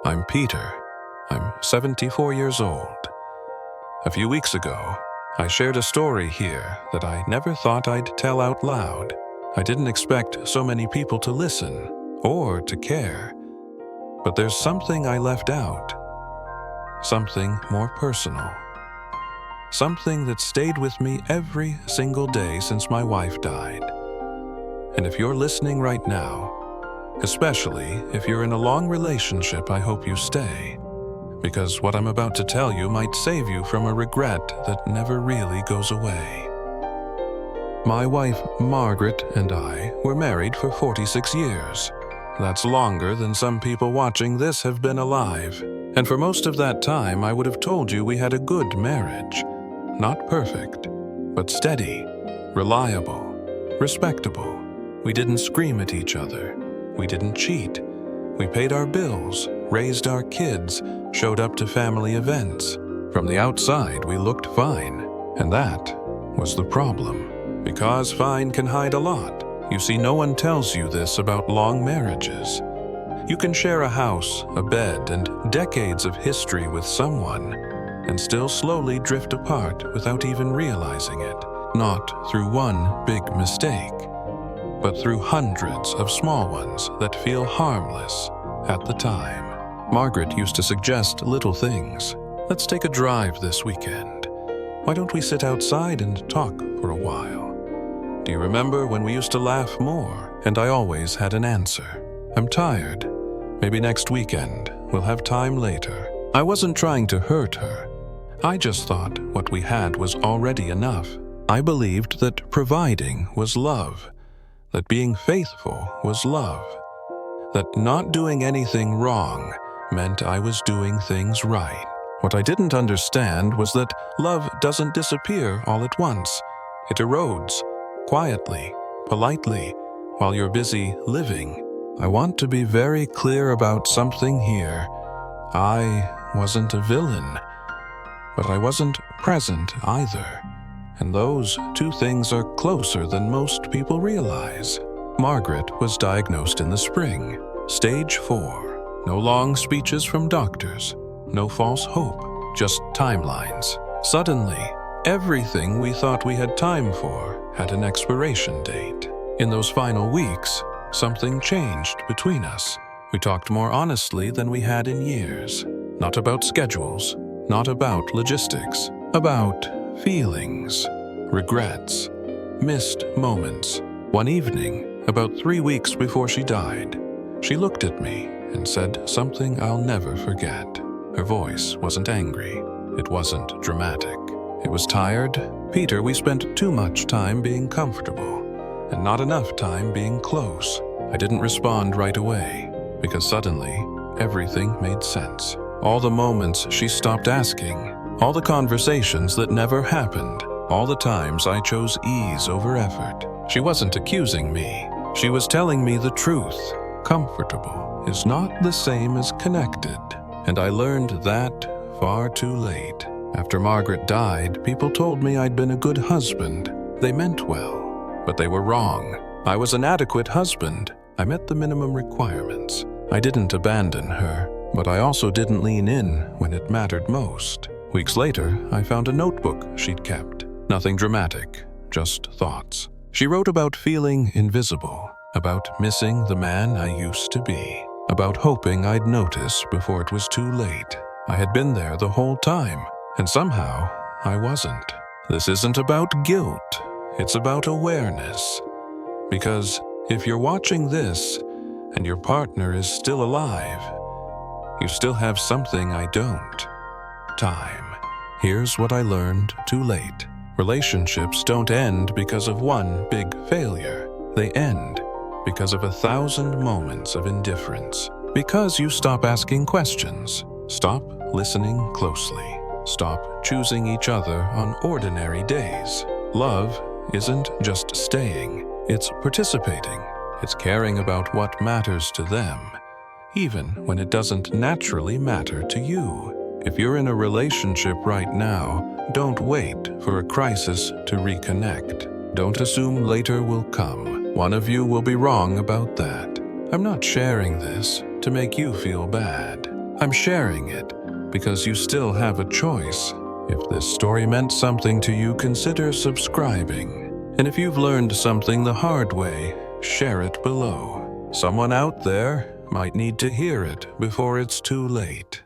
I'm Peter. I'm 74 years old. A few weeks ago, I shared a story here that I never thought I'd tell out loud. I didn't expect so many people to listen or to care. But there's something I left out. Something more personal. Something that stayed with me every single day since my wife died. And if you're listening right now, especially if you're in a long relationship, I hope you stay. Because what I'm about to tell you might save you from a regret that never really goes away. My wife, Margaret, and I were married for 46 years. That's longer than some people watching this have been alive. And for most of that time, I would have told you we had a good marriage. Not perfect, but steady, reliable, respectable. We didn't scream at each other. We didn't cheat. We paid our bills, raised our kids, showed up to family events. From the outside, we looked fine. And that was the problem. Because fine can hide a lot. You see, no one tells you this about long marriages. You can share a house, a bed, and decades of history with someone, and still slowly drift apart without even realizing it. Not through one big mistake, but through hundreds of small ones that feel harmless at the time. Margaret used to suggest little things. Let's take a drive this weekend. Why don't we sit outside and talk for a while? Do you remember when we used to laugh more? And I always had an answer. I'm tired. Maybe next weekend. We'll have time later. I wasn't trying to hurt her. I just thought what we had was already enough. I believed that providing was love, that being faithful was love, that not doing anything wrong meant I was doing things right. What I didn't understand was that love doesn't disappear all at once. It erodes, quietly, politely, while you're busy living. I want to be very clear about something here. I wasn't a villain, but I wasn't present either. And those two things are closer than most people realize. Margaret was diagnosed in the spring, stage 4. No long speeches from doctors, no false hope, just timelines. Suddenly, everything we thought we had time for had an expiration date. In those final weeks, something changed between us. We talked more honestly than we had in years. Not about schedules, not about logistics, about feelings, regrets, missed moments. One evening, about 3 weeks before she died, she looked at me and said something I'll never forget. Her voice wasn't angry. It wasn't dramatic. It was tired. Peter, we spent too much time being comfortable and not enough time being close. I didn't respond right away because suddenly everything made sense. All the moments she stopped asking, all the conversations that never happened, all the times I chose ease over effort. She wasn't accusing me. She was telling me the truth. Comfortable is not the same as connected. And I learned that far too late. After Margaret died, people told me I'd been a good husband. They meant well, but they were wrong. I was an adequate husband. I met the minimum requirements. I didn't abandon her, but I also didn't lean in when it mattered most. Weeks later, I found a notebook she'd kept. Nothing dramatic, just thoughts. She wrote about feeling invisible, about missing the man I used to be, about hoping I'd notice before it was too late. I had been there the whole time, and somehow I wasn't. This isn't about guilt, it's about awareness. Because if you're watching this and your partner is still alive, you still have something I don't. Time. Here's what I learned too late. Relationships don't end because of one big failure. They end because of 1,000 moments of indifference. Because you stop asking questions, stop listening closely, stop choosing each other on ordinary days. Love isn't just staying, it's participating. It's caring about what matters to them, even when it doesn't naturally matter to you. If you're in a relationship right now, don't wait for a crisis to reconnect. Don't assume later will come. One of you will be wrong about that. I'm not sharing this to make you feel bad. I'm sharing it because you still have a choice. If this story meant something to you, consider subscribing. And if you've learned something the hard way, share it below. Someone out there might need to hear it before it's too late.